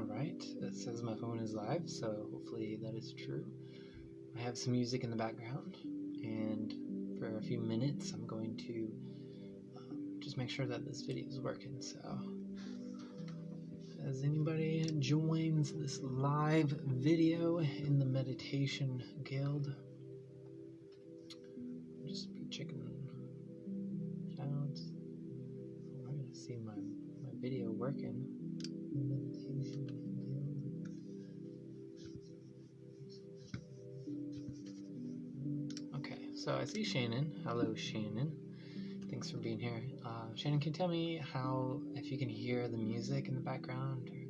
Alright, it says my phone is live, so hopefully that is true. I have some music in the background, and for a few minutes I'm going to just make sure that this video is working. So, as anybody joins this live video in the Meditation Guild, I'll just be checking out. I'm going to see my video working. Meditation Guild. Okay, so I see Shannon. Hello, Shannon. Thanks for being here. Shannon, can you tell me if you can hear the music in the background? Or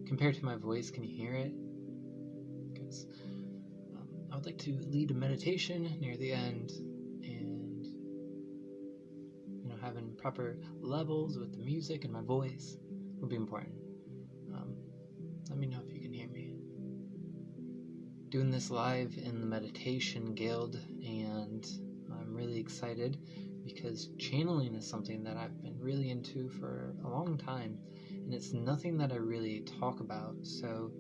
compared to my voice, can you hear it? Because I would like to lead a meditation near the end, and having proper levels with the music and my voice would be important. Let me know if you can hear me. Doing this live in the Meditation Guild, and I'm really excited because channeling is something that I've been really into for a long time, and it's nothing that I really talk about. So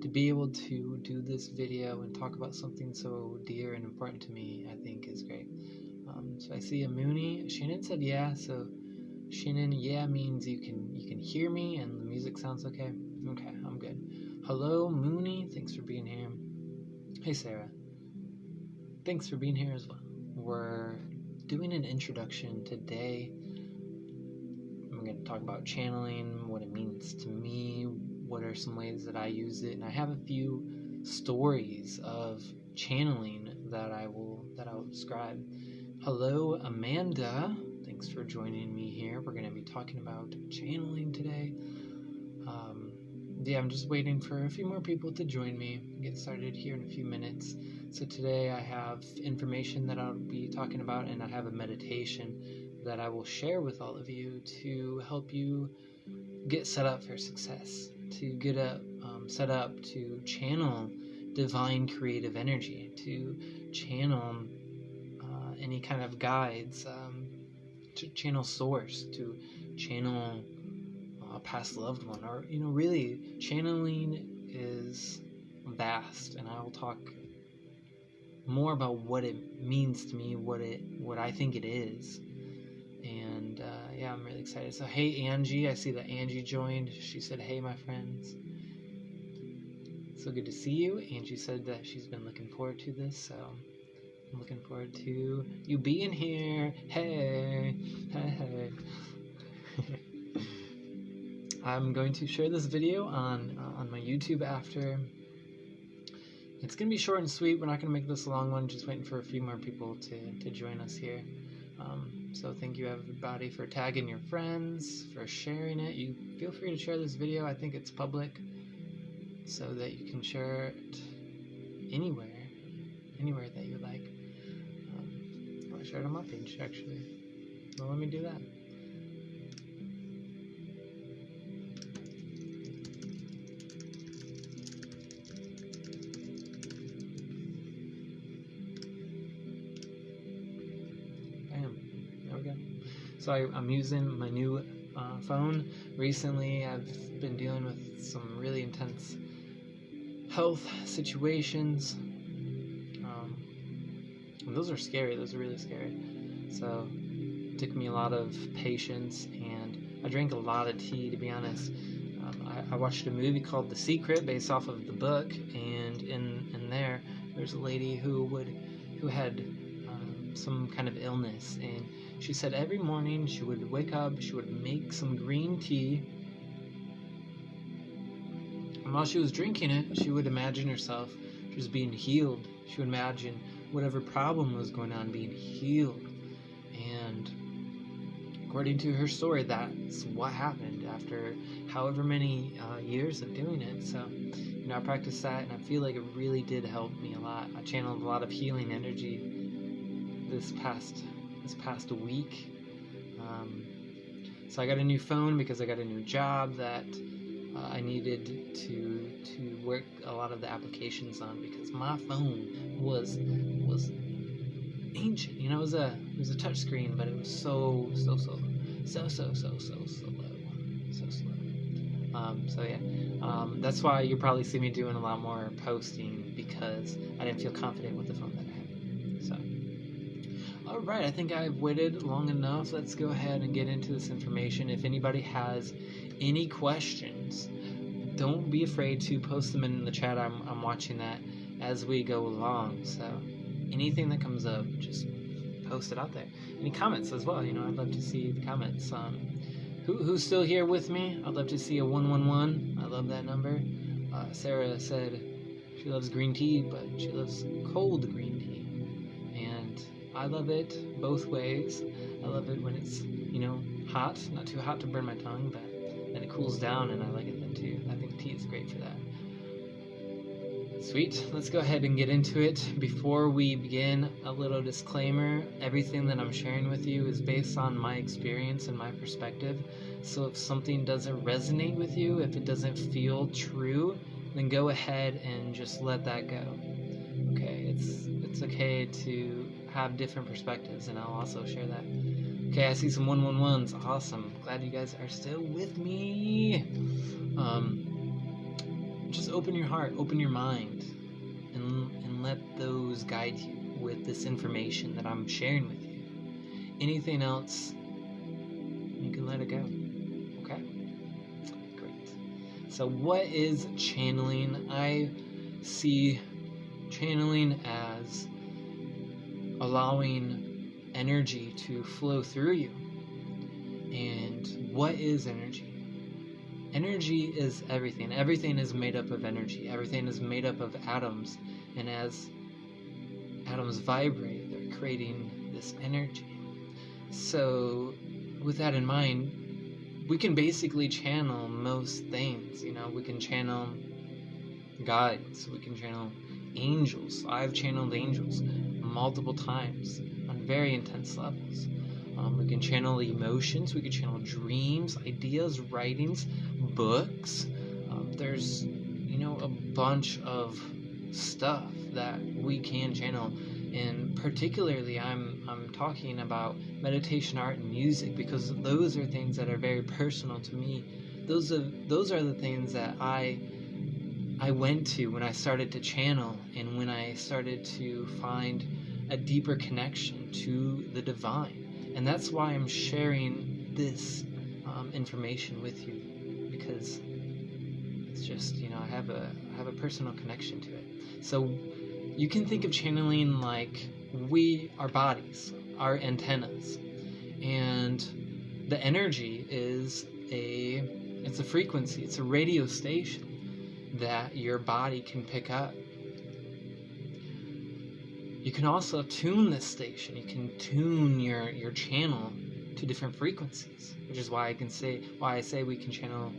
to be able to do this video and talk about something so dear and important to me, I think is great. So I see a Mooney. Shannon said yeah, so Shannon, yeah means you can hear me and the music sounds okay. Okay, I'm good. Hello, Mooney. Thanks for being here. Hey, Sarah. Thanks for being here as well. We're doing an introduction today. I'm going to talk about channeling, what it means to me, what are some ways that I use it, and I have a few stories of channeling that I'll describe. Hello, Amanda. Thanks for joining me here. We're going to be talking about channeling today. I'm just waiting for a few more people to join me. Get started here in a few minutes. So today I have information that I'll be talking about, and I have a meditation that I will share with all of you to help you get set up for success, to get set up to channel divine creative energy, to channel any kind of guides, to channel source, to channel a past loved one, or really channeling is vast, and I will talk more about what it means to me, what I think it is, and I'm really excited. So hey, Angie, I see that Angie joined. She said hey, my friends. So good to see you. Angie said that she's been looking forward to this, so I'm looking forward to you being here. Hey. I'm going to share this video on my YouTube after. It's going to be short and sweet. We're not going to make this a long one. Just waiting for a few more people to join us here. So thank you everybody for tagging your friends, for sharing it. You feel free to share this video. I think it's public, so that you can share it anywhere that you like. I'll share it on my page actually. Well, let me do that. So I'm using my new phone. Recently, I've been dealing with some really intense health situations. And those are scary. Those are really scary. So it took me a lot of patience, and I drank a lot of tea, to be honest. I watched a movie called The Secret, based off of the book, and in there's a lady who had some kind of illness, and she said every morning she would wake up, she would make some green tea, and while she was drinking it, she would imagine herself just being healed. She would imagine whatever problem was going on being healed, and according to her story, that's what happened after however many years of doing it. So I practiced that, and I feel like it really did help me a lot. I channeled a lot of healing energy this past week. So I got a new phone because I got a new job that I needed to work a lot of the applications on, because my phone was ancient. It was a touch screen, but it was so slow. That's why you probably see me doing a lot more posting, because I didn't feel confident with the phone that I had. So, all right, I think I've waited long enough. Let's go ahead and get into this information. If anybody has any questions, don't be afraid to post them in the chat. I'm watching that as we go along. So anything that comes up, just post it out there. Any comments as well? I'd love to see the comments. Who's still here with me? I'd love to see a 111. I love that number. Sarah said she loves green tea, but she loves cold green tea. And I love it both ways. I love it when it's, hot, not too hot to burn my tongue, but then it cools down, and I like it then too. I think tea is great for that. Sweet, let's go ahead and get into it. Before we begin, a little disclaimer. Everything that I'm sharing with you is based on my experience and my perspective. So if something doesn't resonate with you, if it doesn't feel true, then go ahead and just let that go. Okay, it's okay to have different perspectives, and I'll also share that. Okay, I see some 111s. Awesome. Glad you guys are still with me. Just open your heart, open your mind, and let those guide you with this information that I'm sharing with you. Anything else, you can let it go. Okay? Great. So what is channeling? I see channeling as allowing energy to flow through you. And what is energy? Energy is everything. Everything is made up of energy. Everything is made up of atoms. And as atoms vibrate, they're creating this energy. So with that in mind, we can basically channel most things. We can channel guides. We can channel angels. I've channeled angels multiple times on very intense levels. We can channel emotions, we can channel dreams, ideas, writings, books. There's, a bunch of stuff that we can channel. And particularly, I'm talking about meditation, art, and music, because those are things that are very personal to me. Those are the things that I went to when I started to channel, and when I started to find a deeper connection to the divine. And that's why I'm sharing this information with you, because it's just, I have a personal connection to it. So you can think of channeling like our bodies, our antennas, and the energy is it's a frequency, it's a radio station that your body can pick up. You can also tune this station. You can tune your channel to different frequencies, which is why I say we can channel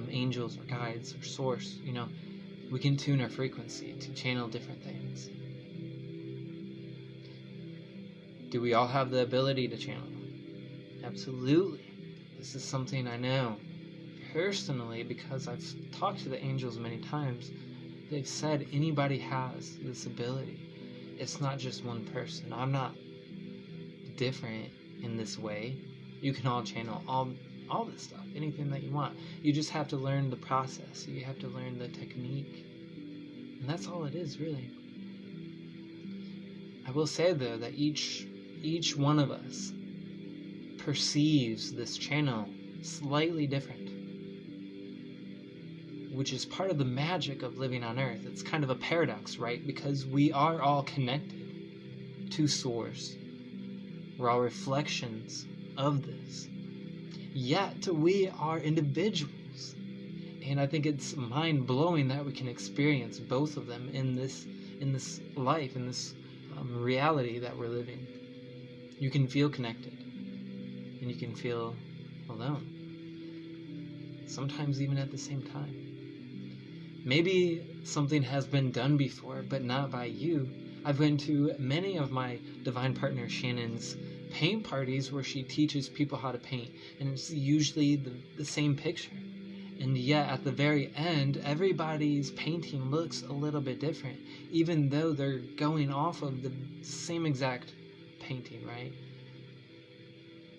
angels or guides or source. We can tune our frequency to channel different things. Do we all have the ability to channel? Absolutely. This is something I know personally, because I've talked to the angels many times. They've said anybody has this ability. It's not just one person. I'm not different in this way. You can all channel all this stuff, anything that you want. You just have to learn the process. You have to learn the technique. And that's all it is, really. I will say, though, that each one of us perceives this channel slightly different, which is part of the magic of living on Earth. It's kind of a paradox, right? Because we are all connected to Source. We're all reflections of this. Yet we are individuals. And I think it's mind-blowing that we can experience both of them in this life, in this reality that we're living. You can feel connected, and you can feel alone. Sometimes even at the same time. Maybe something has been done before, but not by you. I've been to many of my divine partner Shannon's paint parties where she teaches people how to paint, and it's usually the same picture. And yet at the very end, everybody's painting looks a little bit different, even though they're going off of the same exact painting, right?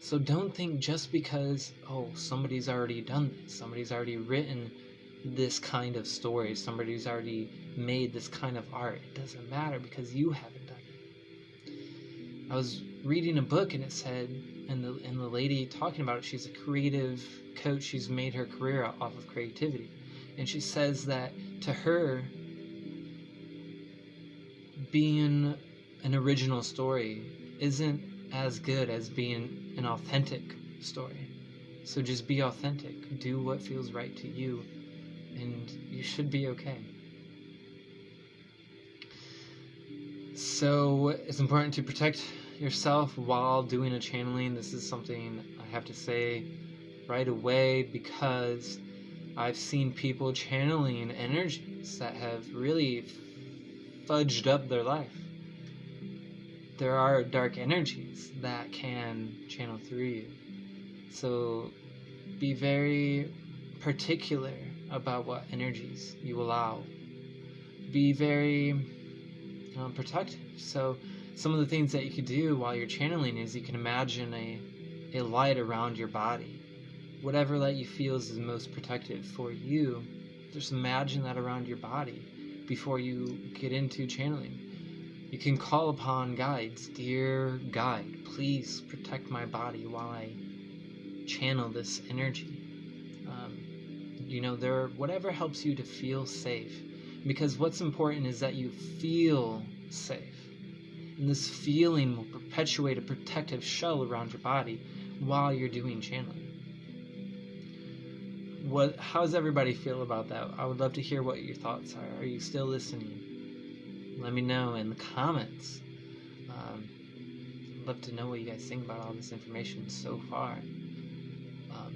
So don't think just because, oh, somebody's already done this, somebody's already written this kind of story, somebody's already made this kind of art. It doesn't matter because you haven't done it. I was reading a book and it said, and the lady talking about it, she's a creative coach. She's made her career off of creativity. And she says that to her, being an original story isn't as good as being an authentic story. So just be authentic. Do what feels right to you, and you should be okay. So it's important to protect yourself while doing a channeling. This is something I have to say right away because I've seen people channeling energies that have really fudged up their life. There are dark energies that can channel through you. So be very particular about what energies you allow. Be very protective. So some of the things that you could do while you're channeling is you can imagine a light around your body. Whatever light you feel is the most protective for you, just imagine that around your body before you get into channeling. You can call upon guides. Dear guide, please protect my body while I channel this energy. Whatever helps you to feel safe. Because what's important is that you feel safe. And this feeling will perpetuate a protective shell around your body while you're doing channeling. How does everybody feel about that? I would love to hear what your thoughts are. Are you still listening? Let me know in the comments. I'd love to know what you guys think about all this information so far.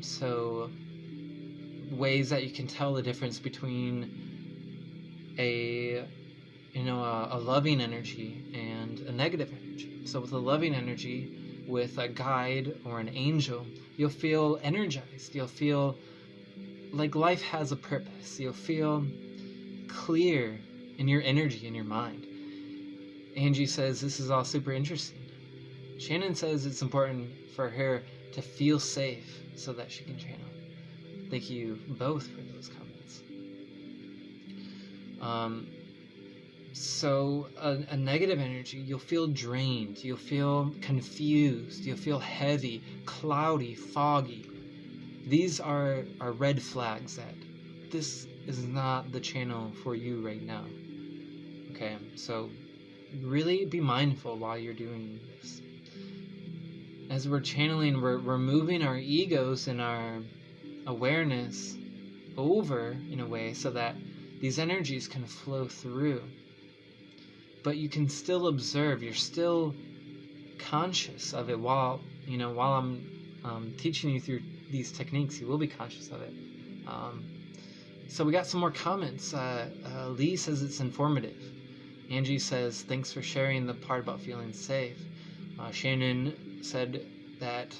So ways that you can tell the difference between a loving energy and a negative energy. So with a loving energy, with a guide or an angel, you'll feel energized. You'll feel like life has a purpose. You'll feel clear in your energy, in your mind. Angie says this is all super interesting. Shannon says it's important for her to feel safe so that she can channel. Thank you both for those comments. So a negative energy, you'll feel drained, you'll feel confused, you'll feel heavy, cloudy, foggy. These are red flags that this is not the channel for you right now. Okay, so really be mindful while you're doing this. As we're channeling, we're moving our egos and our awareness over in a way so that these energies can flow through. But you can still observe, you're still conscious of it while I'm teaching you through these techniques. You will be conscious of it. So we got some more comments. Lee says it's informative. Angie says, thanks for sharing the part about feeling safe. Shannon said that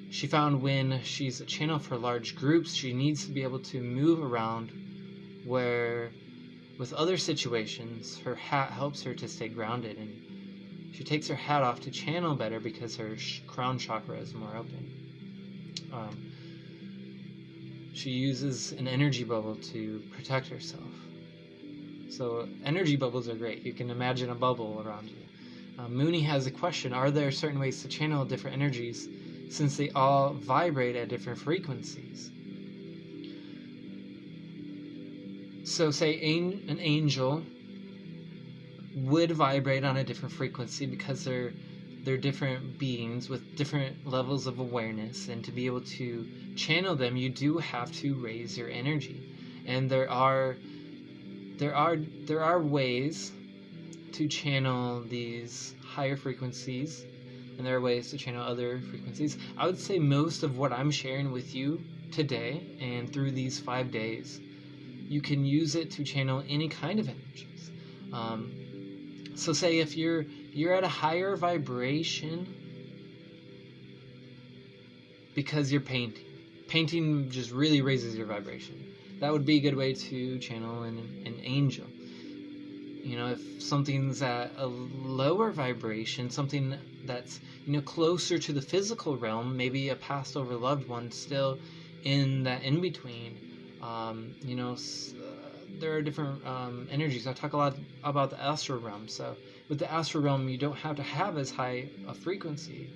she found when she's a channel for large groups, she needs to be able to move around where with other situations, her hat helps her to stay grounded, and she takes her hat off to channel better because her crown chakra is more open. She uses an energy bubble to protect herself. So energy bubbles are great. You can imagine a bubble around you. Mooney has a question. Are there certain ways to channel different energies since they all vibrate at different frequencies? So say an angel would vibrate on a different frequency because they're different beings with different levels of awareness, and to be able to channel them, you do have to raise your energy. And there are ways to channel these higher frequencies, and there are ways to channel other frequencies. I would say most of what I'm sharing with you today and through these 5 days, you can use it to channel any kind of energies. So say if you're at a higher vibration because you're painting just really raises your vibration. That would be a good way to channel an angel. If something's at a lower vibration, something that's, closer to the physical realm, maybe a passed over loved one still in that in-between. There are different energies. I talk a lot about the astral realm. So with the astral realm, you don't have to have as high a frequency.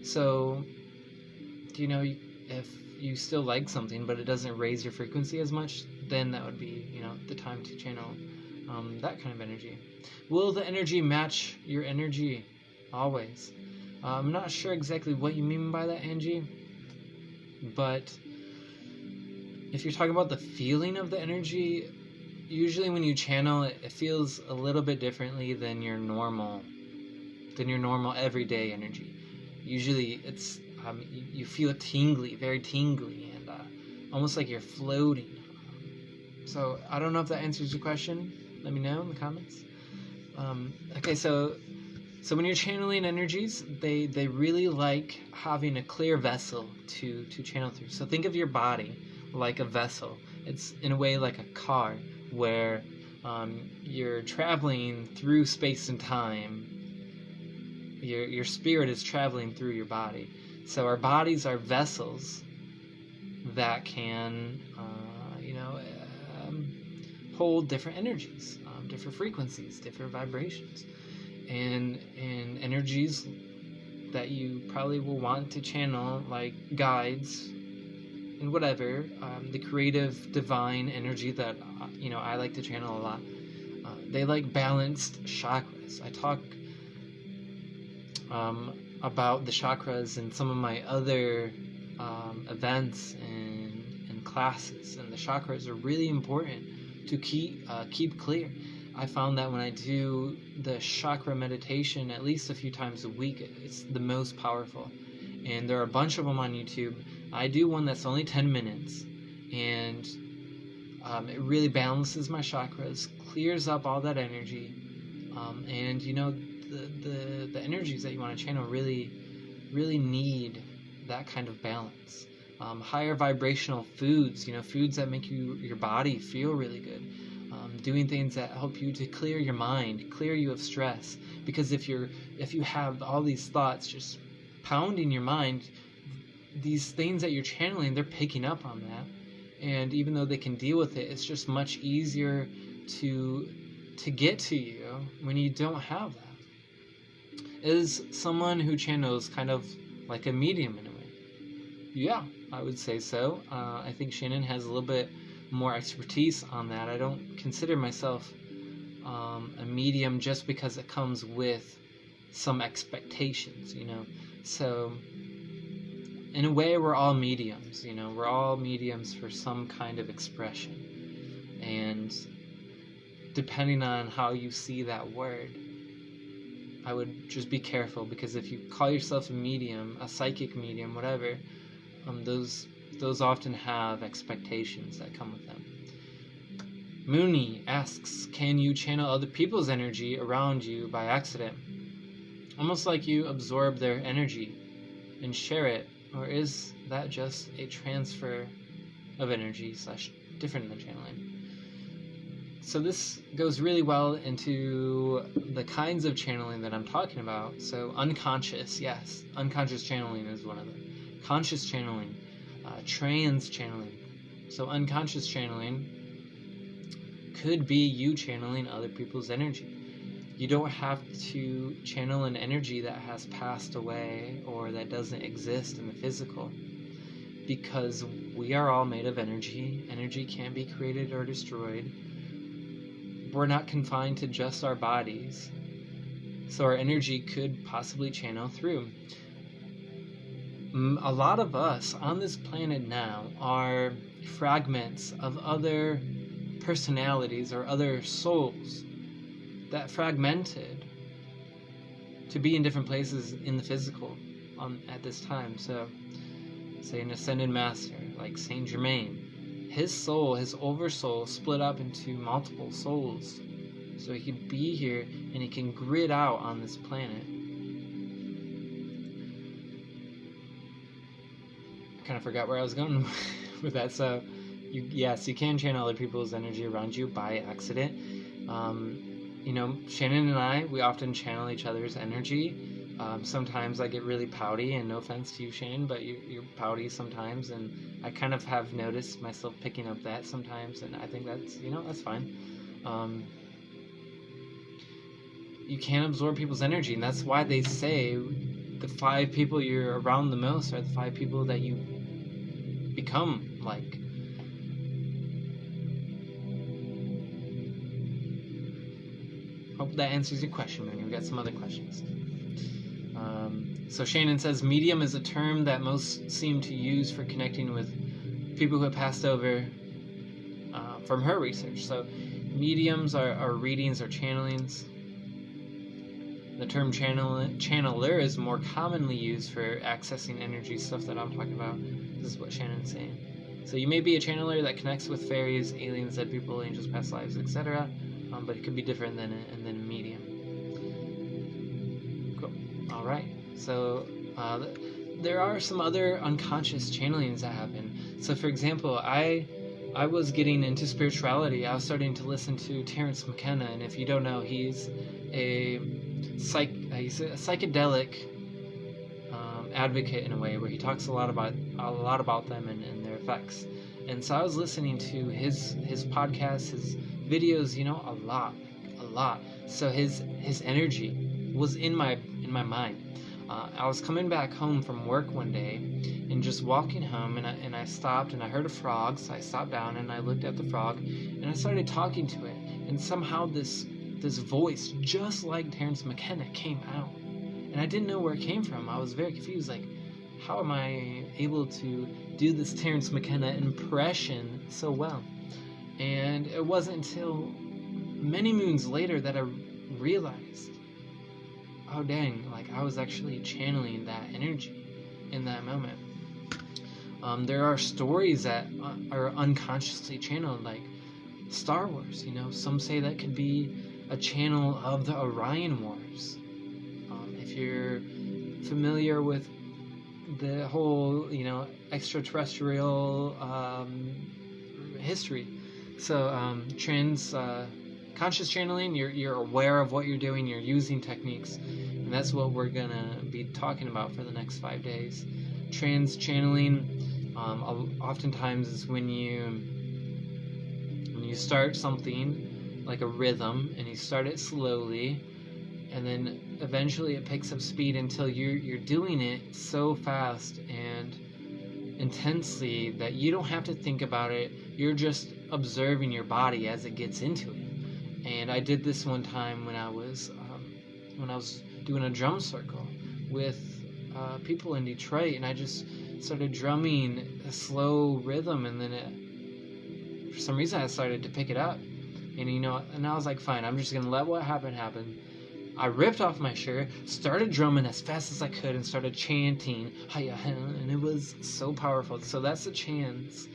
So, if you still like something, but it doesn't raise your frequency as much, then that would be, the time to channel that kind of energy. Will the energy match your energy? Always. I'm not sure exactly what you mean by that, Angie, but if you're talking about the feeling of the energy, usually when you channel it, it feels a little bit differently than your normal everyday energy. Usually it's you feel it tingly, very tingly, and almost like you're floating. So I don't know if that answers your question. Let me know in the comments. Okay, so when you're channeling energies, they really like having a clear vessel to channel through. So think of your body like a vessel. It's in a way like a car where you're traveling through space and time. Your spirit is traveling through your body. So our bodies are vessels that can, hold different energies, different frequencies, different vibrations, and energies that you probably will want to channel, like guides and whatever, the creative divine energy that I like to channel a lot. They like balanced chakras. I talk about the chakras in some of my other events and classes, and the chakras are really important to keep clear. I found that when I do the chakra meditation at least a few times a week, it's the most powerful. And there are a bunch of them on YouTube. I do one that's only 10 minutes, and it really balances my chakras, clears up all that energy, and the energies that you want to channel really need that kind of balance. Higher vibrational foods, foods that make your body feel really good. Doing things that help you to clear your mind, clear you of stress. Because if you have all these thoughts just pounding your mind, these things that you're channeling, they're picking up on that. And even though they can deal with it, it's just much easier to get to you when you don't have that. Is someone who channels kind of like a medium in a way? Yeah, I would say so. I think Shannon has a little bit more expertise on that. I don't consider myself a medium just because it comes with some expectations, So in a way, we're all mediums, we're all mediums for some kind of expression. And depending on how you see that word, I would just be careful, because if you call yourself a medium, a psychic medium, whatever, those often have expectations that come with them. Mooney asks, can you channel other people's energy around you by accident? Almost like you absorb their energy and share it, or is that just a transfer of energy / different than channeling? So this goes really well into the kinds of channeling that I'm talking about. So unconscious, yes, unconscious channeling is one of them. Conscious channeling, trance channeling. So unconscious channeling could be you channeling other people's energy. You don't have to channel an energy that has passed away or that doesn't exist in the physical, because we are all made of energy. Energy can be created or destroyed. We're not confined to just our bodies, so our energy could possibly channel through. A lot of us on this planet now are fragments of other personalities or other souls that fragmented to be in different places in the physical at this time. So, say an ascended master like Saint Germain, his soul, his oversoul, split up into multiple souls, so he can be here and he can grid out on this planet. I kind of forgot where I was going with that. So, yes, you can channel other people's energy around you by accident. Shannon and I, we often channel each other's energy. Sometimes I get really pouty, and no offense to you, Shane, but you're pouty sometimes, and I kind of have noticed myself picking up that sometimes, and I think that's, that's fine. You can't absorb people's energy, and that's why they say the 5 people you're around the most are the 5 people that you become like. Hope that answers your question, man. We've got some other questions. So Shannon says, medium is a term that most seem to use for connecting with people who have passed over from her research. So mediums are readings or channelings. The term channeler is more commonly used for accessing energy, stuff that I'm talking about. This is what Shannon's saying. So you may be a channeler that connects with fairies, aliens, dead people, angels, past lives, etc. But it could be different than a medium. Cool. All right. So there are some other unconscious channelings that happen. So for example, I was getting into spirituality. I was starting to listen to Terence McKenna, and if you don't know, he's a psychedelic advocate in a way, where he talks a lot about them and their effects. And so I was listening to his podcasts, his videos, a lot. So his energy was in my mind. I was coming back home from work one day and just walking home, and I stopped and I heard a frog, so I stopped down and I looked at the frog and I started talking to it, and somehow this voice just like Terence McKenna came out, and I didn't know where it came from. I was very confused, like, how am I able to do this Terence McKenna impression so well? And it wasn't until many moons later that I realized, oh dang, like I was actually channeling that energy in that moment. There are stories that are unconsciously channeled, like Star Wars. Some say that could be a channel of the Orion Wars. If you're familiar with the whole, extraterrestrial history. So conscious channeling, you're aware of what you're doing, you're using techniques, and that's what we're gonna be talking about for the next 5 days. Trance channeling, oftentimes is when you start something like a rhythm and you start it slowly, and then eventually it picks up speed until you're doing it so fast and intensely that you don't have to think about it. You're just observing your body as it gets into it. And I did this one time when I was doing a drum circle with people in Detroit, and I just started drumming a slow rhythm, and then for some reason I started to pick it up, and I was like, fine, I'm just gonna let what happened happen. I ripped off my shirt, started drumming as fast as I could, and started chanting, and it was so powerful. So that's a trance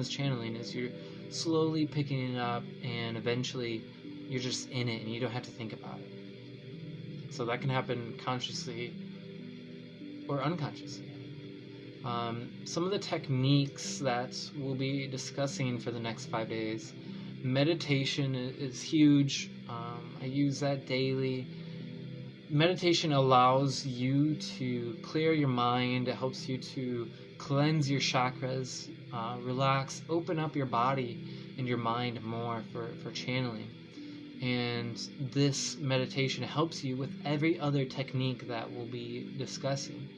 channeling, is you're slowly picking it up, and eventually you're just in it, and you don't have to think about it. So that can happen consciously or unconsciously. Some of the techniques that we'll be discussing for the next 5 days. Meditation is huge. I use that daily. Meditation allows you to clear your mind. It helps you to cleanse your chakras, relax, open up your body and your mind more for channeling. And this meditation helps you with every other technique that we'll be discussing.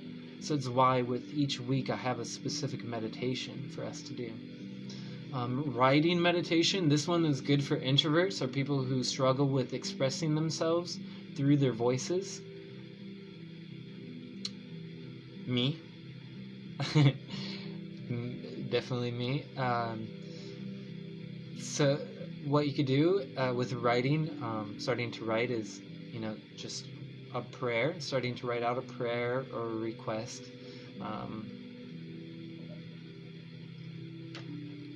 So it's why with each week I have a specific meditation for us to do. Writing meditation, this one is good for introverts or people who struggle with expressing themselves through their voices. Me. Definitely me. So what you could do with writing, starting to write is, just a prayer, starting to write out a prayer or a request.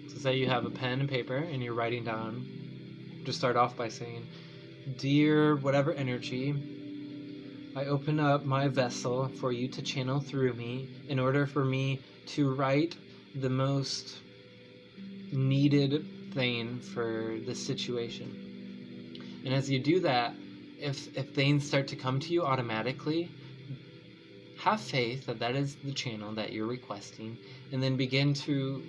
So say you have a pen and paper and you're writing down, just start off by saying, dear whatever energy, I open up my vessel for you to channel through me in order for me to write the most needed thing for this situation. And as you do that, if things start to come to you automatically, have faith that that is the channel that you're requesting, and then begin to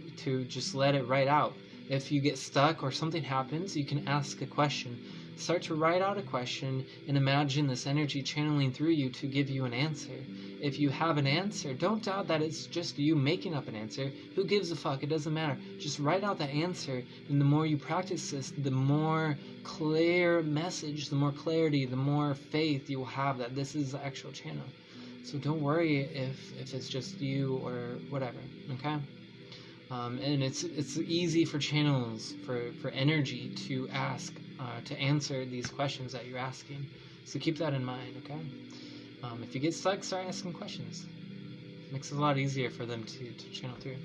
just let it write out. If you get stuck or something happens, you can ask a question. Start to write out a question and imagine this energy channeling through you to give you an answer. If you have an answer, don't doubt that it's just you making up an answer. Who gives a fuck? It doesn't matter. Just write out that answer, and the more you practice this, the more clear message, the more clarity, the more faith you will have that this is the actual channel. So don't worry if it's just you or whatever, okay? And it's easy for channels, for energy to ask, to answer these questions that you're asking. So keep that in mind, okay? If you get stuck, start asking questions. It makes it a lot easier for them to channel through.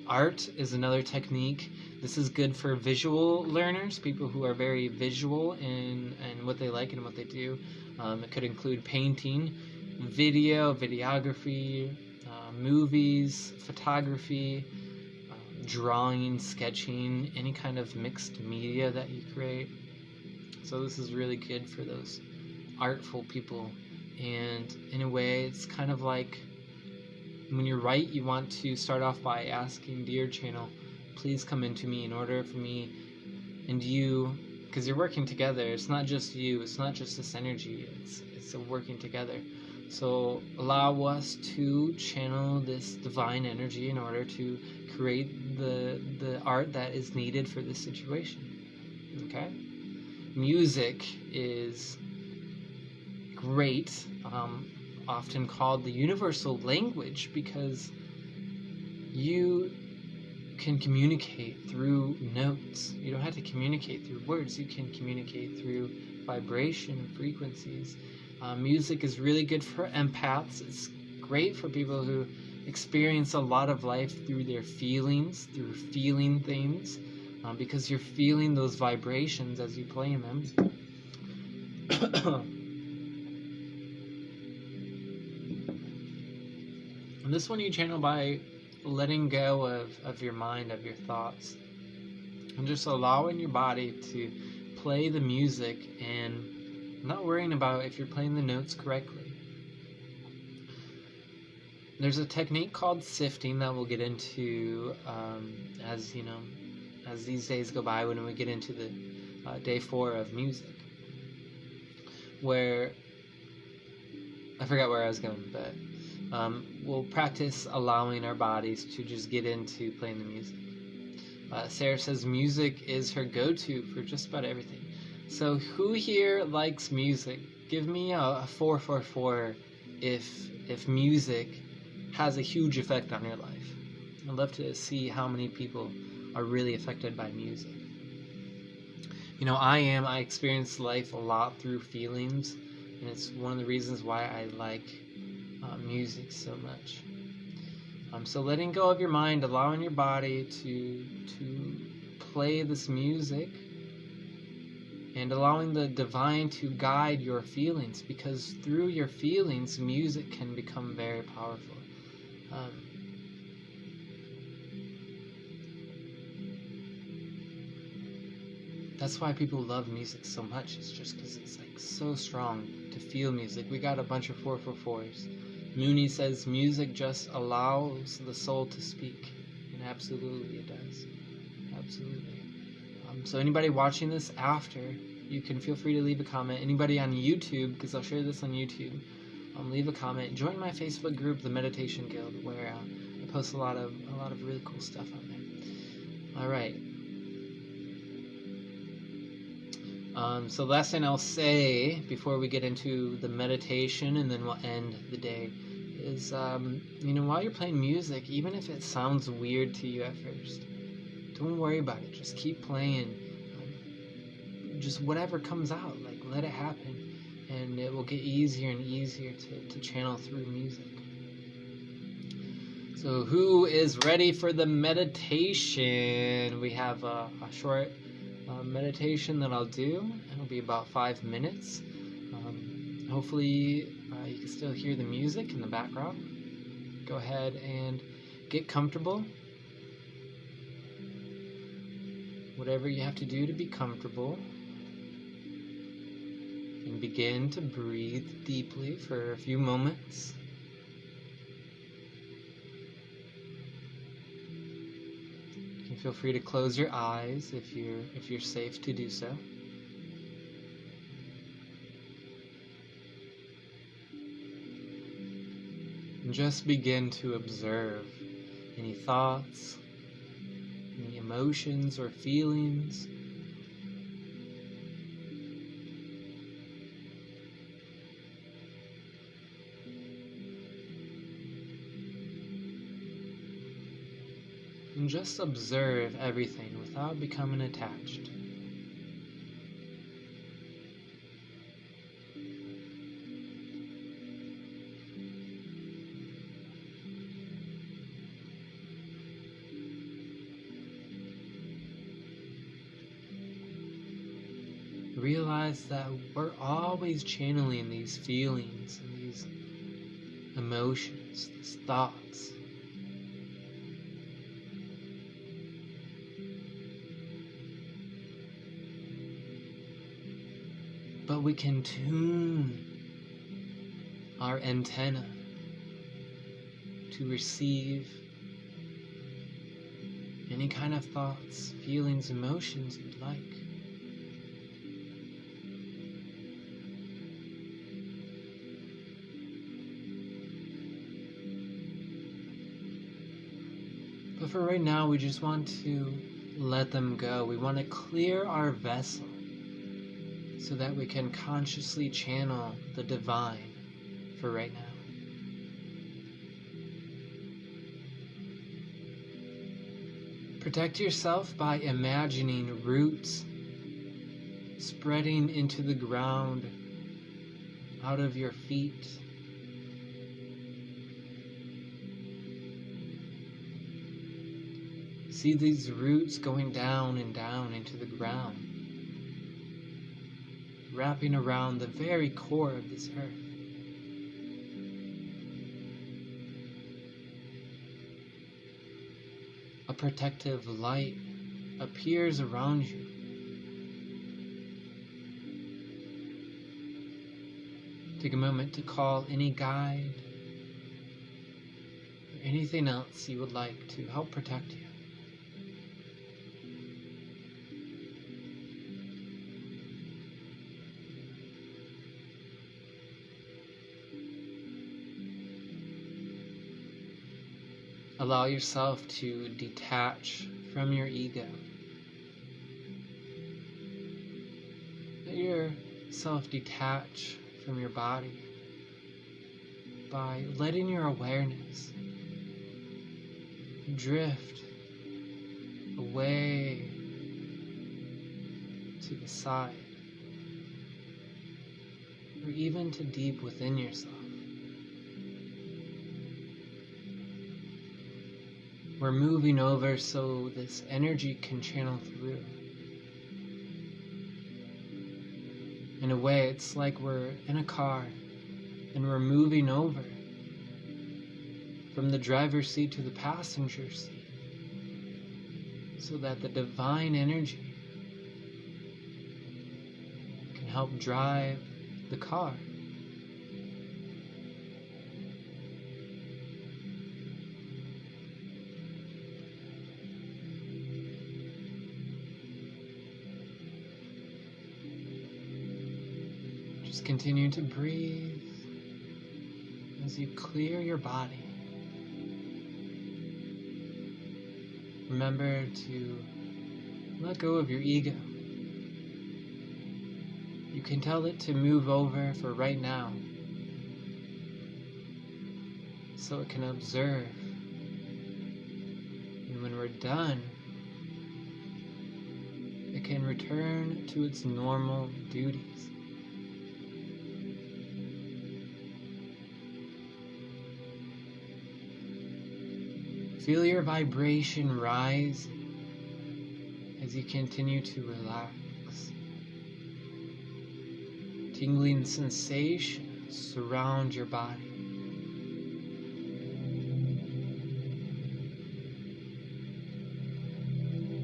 Art is another technique. This is good for visual learners, people who are very visual in what they like and what they do. It could include painting, videography, movies, photography, drawing, sketching, any kind of mixed media that you create. So this is really good for those artful people. And in a way, it's kind of like when you write, you want to start off by asking, dear channel, please come into me in order for me and you, because you're working together. It's not just you, it's not just this energy, it's a working together. So allow us to channel this divine energy in order to create the art that is needed for this situation. Okay? Music is great, often called the universal language, because you can communicate through notes. You don't have to communicate through words. You can communicate through vibration and frequencies. Music is really good for empaths. It's great for people who experience a lot of life through their feelings, through feeling things, because you're feeling those vibrations as you play them. And this one you channel by letting go of your mind, of your thoughts, and just allowing your body to play the music and not worrying about if you're playing the notes correctly. There's a technique called sifting that we'll get into as these days go by, when we get into the day 4 of music, where I forgot where I was going, but we'll practice allowing our bodies to just get into playing the music. Sarah says music is her go-to for just about everything. So who here likes music? Give me a 444 if music has a huge effect on your life. I'd love to see how many people are really affected by music. I experience life a lot through feelings, and it's one of the reasons why I like music so much. So letting go of your mind, allowing your body to play this music, and allowing the divine to guide your feelings, because through your feelings, music can become very powerful. That's why people love music so much. It's just because it's like so strong to feel music. We got a bunch of 444s. Mooney says music just allows the soul to speak, and absolutely it does. Absolutely. So anybody watching this after, you can feel free to leave a comment. Anybody on YouTube, because I'll share this on YouTube, leave a comment. Join my Facebook group, the Meditation Guild, where I post a lot of really cool stuff on there. All right. So last thing I'll say before we get into the meditation, and then we'll end the day, is while you're playing music, even if it sounds weird to you at first, don't worry about it. Just keep playing. Just whatever comes out, like, let it happen, and it will get easier and easier to channel through music. So who is ready for the meditation? We have a short meditation that I'll do. It'll be about 5 minutes. Hopefully you can still hear the music in the background. Go ahead and get comfortable. Whatever you have to do to be comfortable. And begin to breathe deeply for a few moments. Feel free to close your eyes if you're safe to do so. And just begin to observe any thoughts, any emotions or feelings. And just observe everything without becoming attached. Realize that we're always channeling these feelings and these emotions, these thoughts. But we can tune our antenna to receive any kind of thoughts, feelings, emotions you'd like. But for right now, we just want to let them go. We want to clear our vessel so that we can consciously channel the divine for right now. Protect yourself by imagining roots spreading into the ground out of your feet. See these roots going down and down into the ground, wrapping around the very core of this earth. A protective light appears around you. Take a moment to call any guide or anything else you would like to help protect you. Allow yourself to detach from your ego. Let yourself detach from your body by letting your awareness drift away to the side, or even to deep within yourself. We're moving over so this energy can channel through. In a way, it's like we're in a car and we're moving over from the driver's seat to the passenger seat so that the divine energy can help drive the car. Just continue to breathe as you clear your body. Remember to let go of your ego. You can tell it to move over for right now, so it can observe. And when we're done, it can return to its normal duties. Feel your vibration rise as you continue to relax. Tingling sensations surround your body.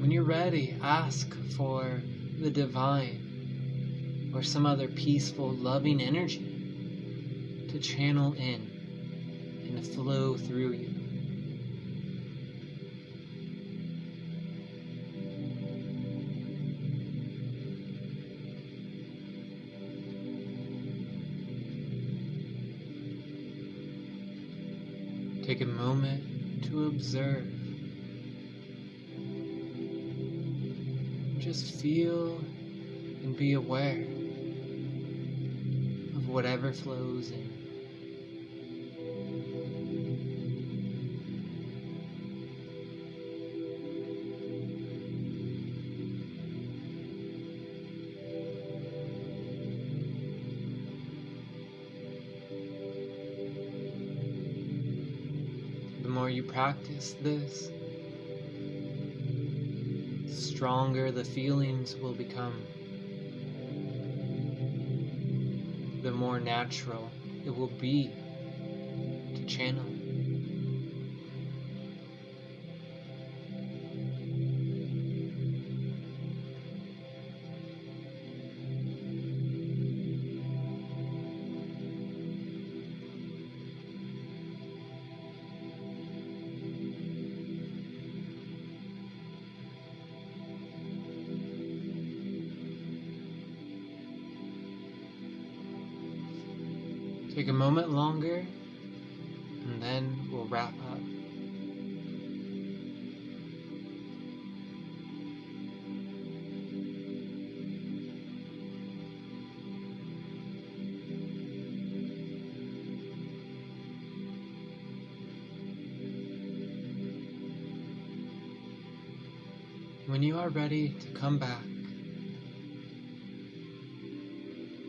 When you're ready, ask for the divine or some other peaceful, loving energy to channel in and flow through you. Take a moment to observe. Just feel and be aware of whatever flows in. The more you practice this, the stronger the feelings will become. The more natural it will be to channel. Take a moment longer, and then we'll wrap up. When you are ready to come back,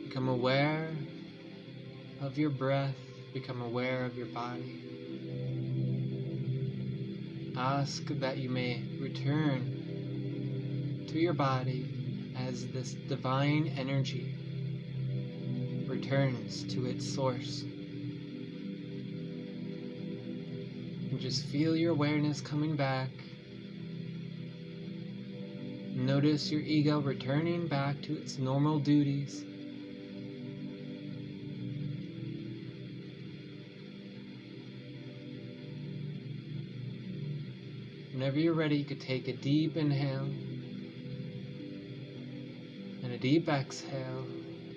become aware of your breath, become aware of your body. Ask that you may return to your body as this divine energy returns to its source. And just feel your awareness coming back. Notice your ego returning back to its normal duties. Whenever you're ready, you could take a deep inhale and a deep exhale,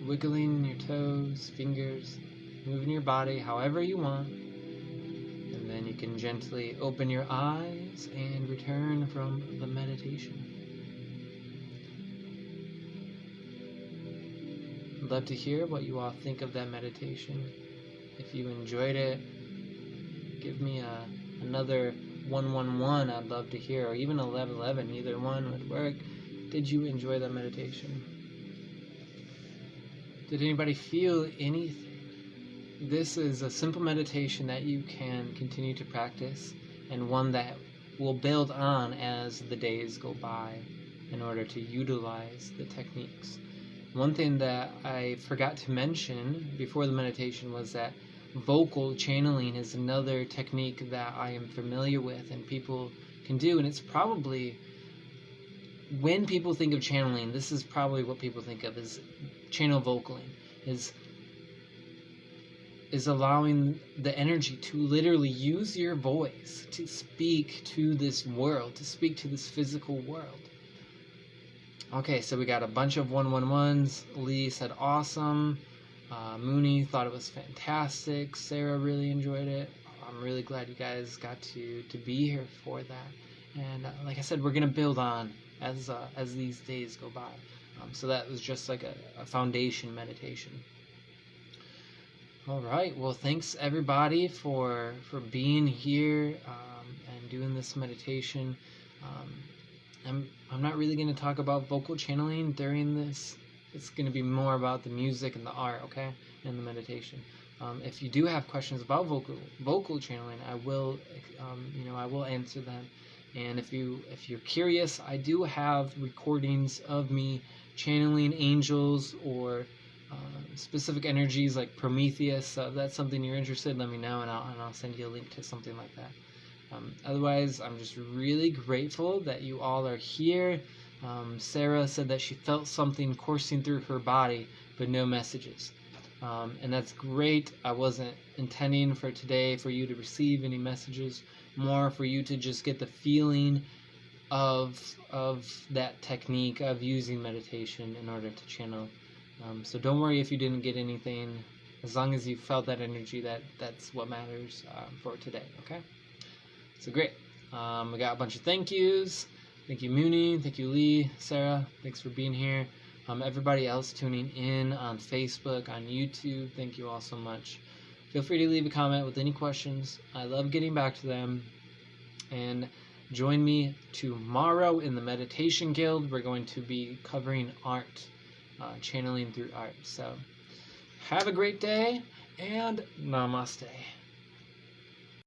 wiggling your toes, fingers, moving your body however you want. And then you can gently open your eyes and return from the meditation. I'd love to hear what you all think of that meditation. If you enjoyed it, give me another 111, I'd love to hear, or even 1111, either one would work. Did you enjoy that meditation? Did anybody feel anything? This is a simple meditation that you can continue to practice, and one that will build on as the days go by in order to utilize the techniques. One thing that I forgot to mention before the meditation was that vocal channeling is another technique that I am familiar with and people can do, and it's probably, when people think of channeling, this is probably what people think of as channel vocaling, is allowing the energy to literally use your voice to speak to this world, to speak to this physical world. Okay, so we got a bunch of 111s. Lee said awesome. Mooney thought it was fantastic. Sarah really enjoyed it. I'm really glad you guys got to be here for that. And like I said, we're going to build on as these days go by. So that was just like a foundation meditation. All right. Well, thanks everybody for being here and doing this meditation. I'm not really going to talk about vocal channeling during this. It's going to be more about the music and the art, okay, and the meditation. If you do have questions about vocal channeling, I will answer them. And if you're curious, I do have recordings of me channeling angels or specific energies like Prometheus. So if that's something you're interested in, let me know, and I'll send you a link to something like that. Otherwise, I'm just really grateful that you all are here. Sarah said that she felt something coursing through her body, but no messages. And that's great. I wasn't intending for today for you to receive any messages, more for you to just get the feeling of that technique of using meditation in order to channel. So don't worry if you didn't get anything. as long as you felt that energy, that's what matters for today, okay? So great. We got a bunch of thank yous. Thank you, Mooney. Thank you, Lee, Sarah. Thanks for being here. Everybody else tuning in on Facebook, on YouTube, thank you all so much. Feel free to leave a comment with any questions. I love getting back to them. And join me tomorrow in the Meditation Guild. We're going to be covering art, channeling through art. So have a great day, and namaste.